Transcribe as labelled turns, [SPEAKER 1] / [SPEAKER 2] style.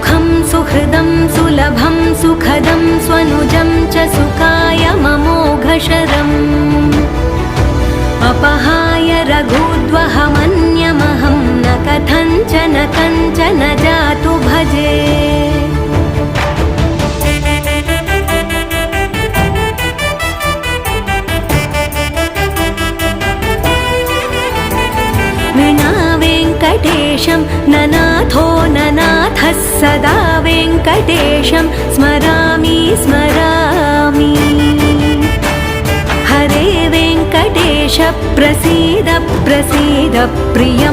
[SPEAKER 1] सुखं सुहृदं सुलभं सुखदं स्वनुजं च सुखाय ममोघशरम् अपहाय रघुद्वहमन्यमहं न कथञ्चन कञ्चन जातु भजे। विना वेङ्कटेशं ननाथो ननाथः सदा वेङ्कटेशं स्मरामि स्मरामि। हरे वेङ्कटेश प्रसीद प्रसीद प्रियं